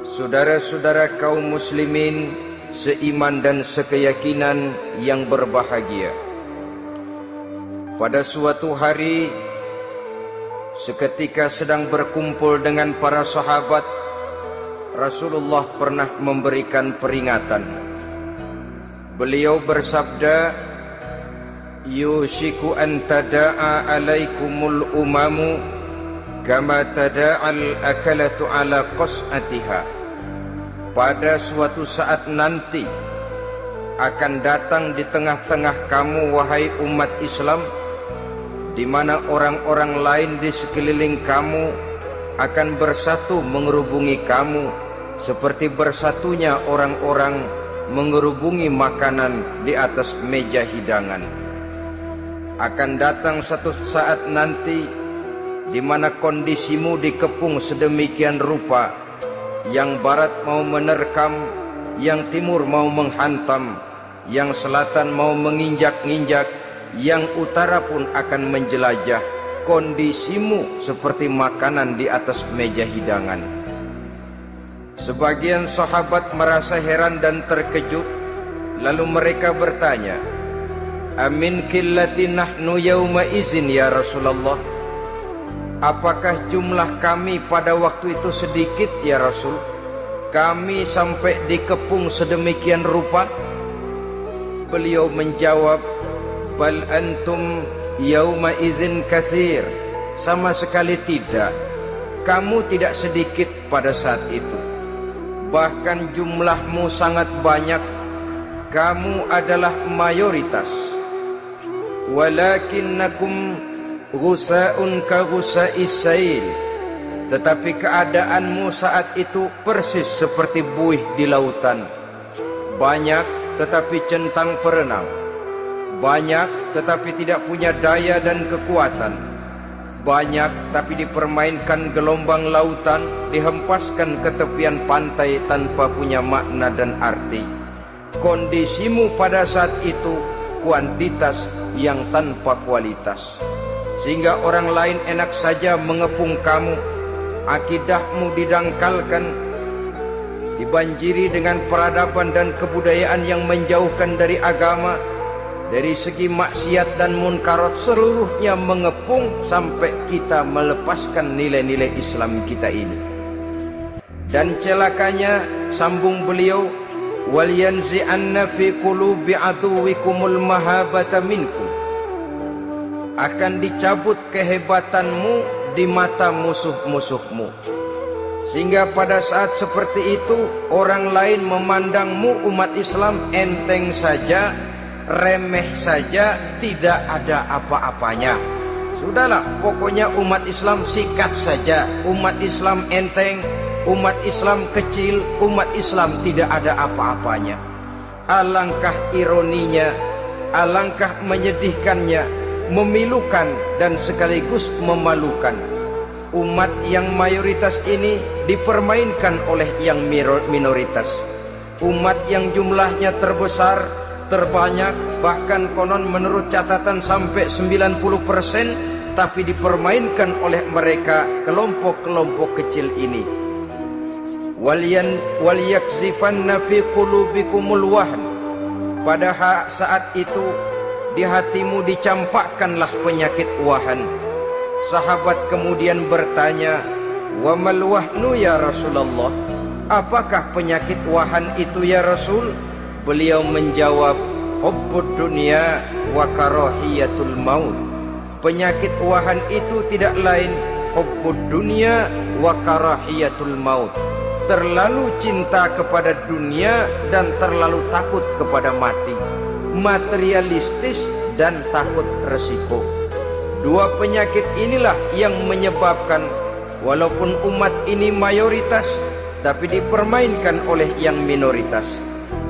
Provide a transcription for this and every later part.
Saudara-saudara kaum muslimin seiman dan sekeyakinan yang berbahagia, pada suatu hari seketika sedang berkumpul dengan para sahabat, Rasulullah pernah memberikan peringatan. Beliau bersabda, "Yushiku an tada'a alaikumul umamu kama tada'al akalatu ala qas'atiha." Pada suatu saat nanti akan datang di tengah-tengah kamu, wahai umat Islam, di mana orang-orang lain di sekeliling kamu akan bersatu mengerubungi kamu seperti bersatunya orang-orang mengerubungi makanan di atas meja hidangan. Akan datang satu saat nanti di mana kondisimu dikepung sedemikian rupa, yang barat mau menerkam, yang timur mau menghantam, yang selatan mau menginjak-injak, yang utara pun akan menjelajah. Kondisimu seperti makanan di atas meja hidangan. Sebagian sahabat merasa heran dan terkejut, lalu mereka bertanya, "Amin qillati nahnu yauma izin ya Rasulullah?" Apakah jumlah kami pada waktu itu sedikit ya Rasul? Kami sampai dikepung sedemikian rupa? Beliau menjawab, "Bal antum yauma idzin katsir." Sama sekali tidak. Kamu tidak sedikit pada saat itu. Bahkan jumlahmu sangat banyak. Kamu adalah mayoritas. Walakinnakum ghusa'un ka ghusa'is sail. Tetapi keadaanmu saat itu persis seperti buih di lautan. Banyak tetapi centang perenang. Banyak tetapi tidak punya daya dan kekuatan. Banyak tapi dipermainkan gelombang lautan, dihempaskan ke tepian pantai tanpa punya makna dan arti. Kondisimu pada saat itu kuantitas yang tanpa kualitas, sehingga orang lain enak saja mengepung kamu. Akidahmu didangkalkan, dibanjiri dengan peradaban dan kebudayaan yang menjauhkan dari agama. Dari segi maksiat dan munkarat seluruhnya mengepung sampai kita melepaskan nilai-nilai Islam kita ini. Dan celakanya, sambung beliau, "Wal yanzi'anna fi qulubi aduwikumul mahabata minkum." Akan dicabut kehebatanmu di mata musuh-musuhmu, sehingga pada saat seperti itu orang lain memandangmu umat Islam enteng saja, remeh saja, tidak ada apa-apanya. Sudahlah, pokoknya umat Islam sikat saja. Umat Islam enteng, umat Islam kecil, umat Islam tidak ada apa-apanya. Alangkah ironinya, alangkah menyedihkannya, memilukan dan sekaligus memalukan. Umat yang mayoritas ini dipermainkan oleh yang minoritas. Umat yang jumlahnya terbesar, terbanyak, bahkan konon menurut catatan sampai 90%, tapi dipermainkan oleh mereka kelompok-kelompok kecil ini. Wal yakzifanna fi qulubikumul wahn. Pada saat itu di hatimu dicampakkanlah penyakit wahan. Sahabat kemudian bertanya, "Wa mal wahnu ya Rasulullah?" Apakah penyakit wahan itu ya Rasul? Beliau menjawab, "Hubbud dunya wa karahiyatul maut." Penyakit wahan itu tidak lain hubbud dunya wa karahiyatul maut. Terlalu cinta kepada dunia dan terlalu takut kepada mati. Materialistis dan takut resiko. Dua penyakit inilah yang menyebabkan walaupun umat ini mayoritas, tapi dipermainkan oleh yang minoritas.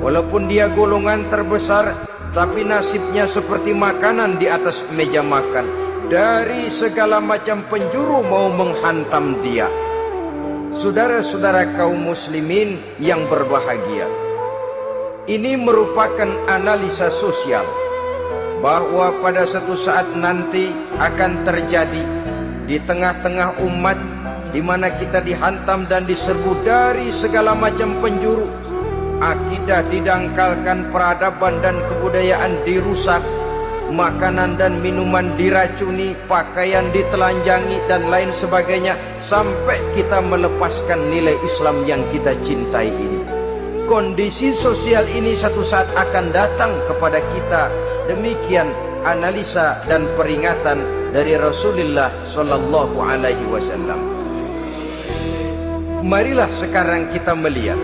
Walaupun dia golongan terbesar, tapi nasibnya seperti makanan di atas meja makan. Dari segala macam penjuru mau menghantam dia. Saudara-saudara kaum muslimin yang berbahagia, ini merupakan analisa sosial bahwa pada suatu saat nanti akan terjadi di tengah-tengah umat di mana kita dihantam dan diserbu dari segala macam penjuru. Akidah didangkalkan, peradaban dan kebudayaan dirusak, makanan dan minuman diracuni, pakaian ditelanjangi dan lain sebagainya, sampai kita melepaskan nilai Islam yang kita cintai ini. Kondisi sosial ini satu saat akan datang kepada kita. Demikian analisa dan peringatan dari Rasulullah sallallahu alaihi wasallam. Marilah sekarang kita melihat,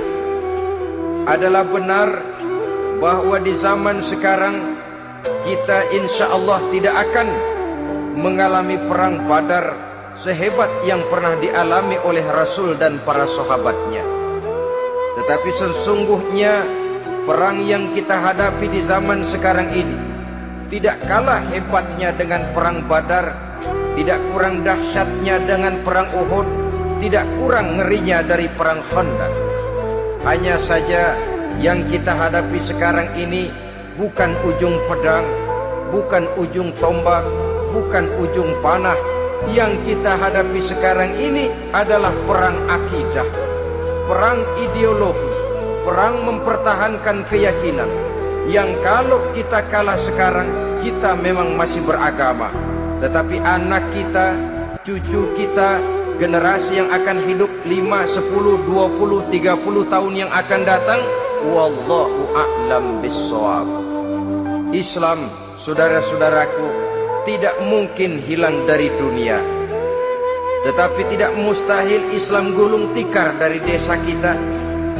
adalah benar bahwa di zaman sekarang kita insya Allah tidak akan mengalami perang Badar sehebat yang pernah dialami oleh Rasul dan para sahabatnya. Tetapi sesungguhnya perang yang kita hadapi di zaman sekarang ini tidak kalah hebatnya dengan perang Badar, tidak kurang dahsyatnya dengan perang Uhud, tidak kurang ngerinya dari perang Khandaq. Hanya saja yang kita hadapi sekarang ini bukan ujung pedang, bukan ujung tombak, bukan ujung panah. Yang kita hadapi sekarang ini adalah perang akidah, perang ideologi, perang mempertahankan keyakinan. Yang kalau kita kalah sekarang, kita memang masih beragama, tetapi anak kita, cucu kita, generasi yang akan hidup 5, 10, 20, 30 tahun yang akan datang, wallahu a'lam bissawab. Islam, saudara-saudaraku, tidak mungkin hilang dari dunia. Tetapi tidak mustahil Islam gulung tikar dari desa kita.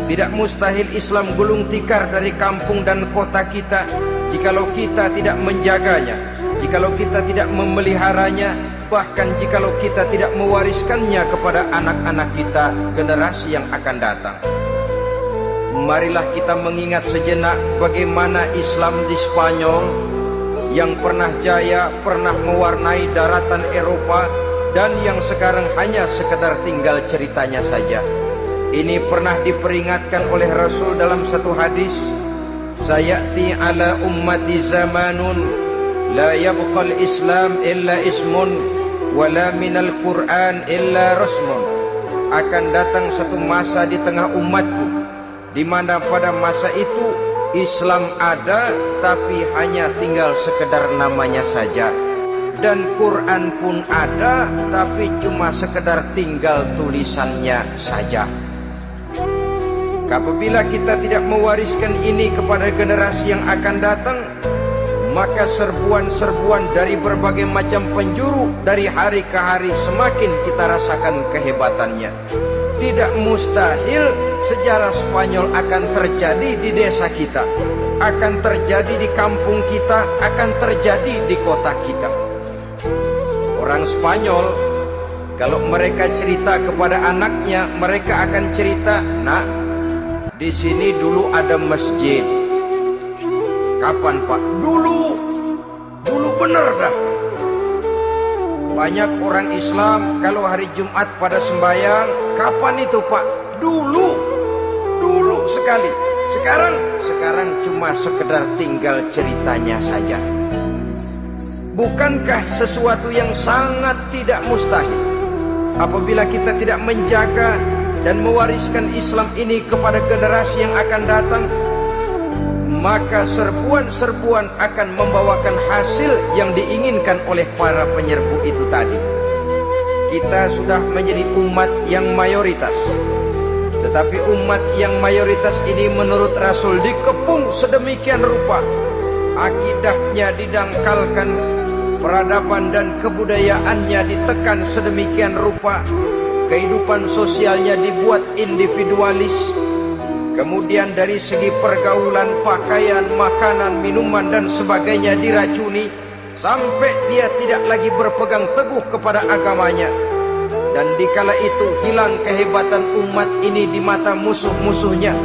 Tidak mustahil Islam gulung tikar dari kampung dan kota kita, jikalau kita tidak menjaganya, jikalau kita tidak memeliharanya, bahkan jikalau kita tidak mewariskannya kepada anak-anak kita, generasi yang akan datang. Marilah kita mengingat sejenak bagaimana Islam di Spanyol yang pernah jaya, pernah mewarnai daratan Eropa, dan yang sekarang hanya sekedar tinggal ceritanya saja. Ini pernah diperingatkan oleh Rasul dalam satu hadis, sayati ala ummati zamanun la yabqal Islam illa ismun wala minal Quran illa rasmun. Akan datang satu masa di tengah umatku di mana pada masa itu Islam ada tapi hanya tinggal sekedar namanya saja, dan Quran pun ada tapi cuma sekedar tinggal tulisannya saja. Apabila kita tidak mewariskan ini kepada generasi yang akan datang, maka serbuan-serbuan dari berbagai macam penjuru dari hari ke hari semakin kita rasakan kehebatannya. Tidak mustahil sejarah Spanyol akan terjadi di desa kita, akan terjadi di kampung kita, akan terjadi di kota kita. Orang Spanyol, kalau mereka cerita kepada anaknya, mereka akan cerita, nak, di sini dulu ada masjid. Kapan Pak? Dulu bener dah. Banyak orang Islam kalau hari Jumat pada sembahyang, kapan itu Pak? Dulu sekali. Sekarang cuma sekedar tinggal ceritanya saja. Bukankah sesuatu yang sangat tidak mustahil apabila kita tidak menjaga dan mewariskan Islam ini kepada generasi yang akan datang? Maka serbuan-serbuan akan membawakan hasil yang diinginkan oleh para penyerbu itu tadi. Kita sudah menjadi umat yang mayoritas, tetapi umat yang mayoritas ini menurut Rasul dikepung sedemikian rupa, akidahnya didangkalkan, peradaban dan kebudayaannya ditekan sedemikian rupa, kehidupan sosialnya dibuat individualis. Kemudian dari segi pergaulan, pakaian, makanan, minuman dan sebagainya diracuni, sampai dia tidak lagi berpegang teguh kepada agamanya. Dan dikala itu hilang kehebatan umat ini di mata musuh-musuhnya.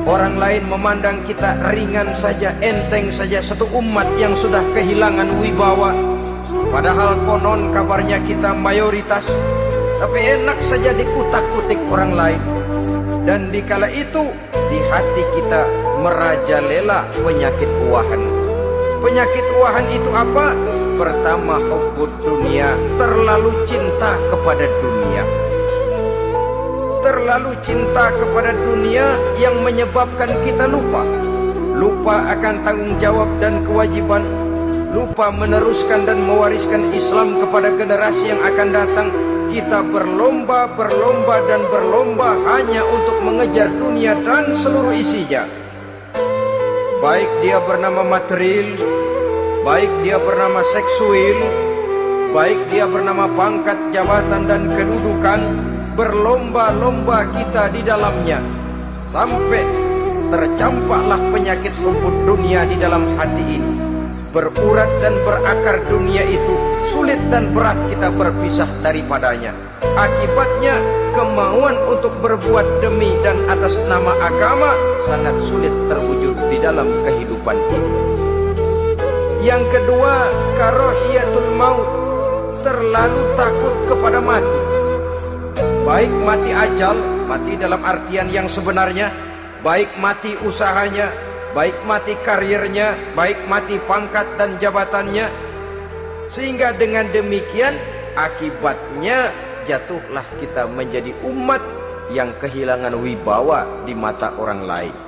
Orang lain memandang kita ringan saja, enteng saja, satu umat yang sudah kehilangan wibawa. Padahal konon kabarnya kita mayoritas, tapi enak saja dikutak-kutik orang lain. Dan dikala itu di hati kita merajalela penyakit wahan. Penyakit wahan itu apa? Pertama, hubbud dunia, terlalu cinta kepada dunia. Terlalu cinta kepada dunia yang menyebabkan kita lupa. Lupa akan tanggung jawab dan kewajiban. Lupa meneruskan dan mewariskan Islam kepada generasi yang akan datang. Kita berlomba dan berlomba hanya untuk mengejar dunia dan seluruh isinya. Baik dia bernama material, baik dia bernama seksual, baik dia bernama pangkat, jabatan dan kedudukan, berlomba-lomba kita di dalamnya. Sampai tercampaklah penyakit hubbud dunia di dalam hati ini. Berurat dan berakar dunia itu, sulit dan berat kita berpisah daripadanya. Akibatnya kemauan untuk berbuat demi dan atas nama agama sangat sulit terwujud di dalam kehidupan ini. Yang kedua, karahiyatul maut, terlalu takut kepada mati. Baik mati ajal, mati dalam artian yang sebenarnya, baik mati usahanya, baik mati karirnya, baik mati pangkat dan jabatannya. Sehingga dengan demikian akibatnya jatuhlah kita menjadi umat yang kehilangan wibawa di mata orang lain.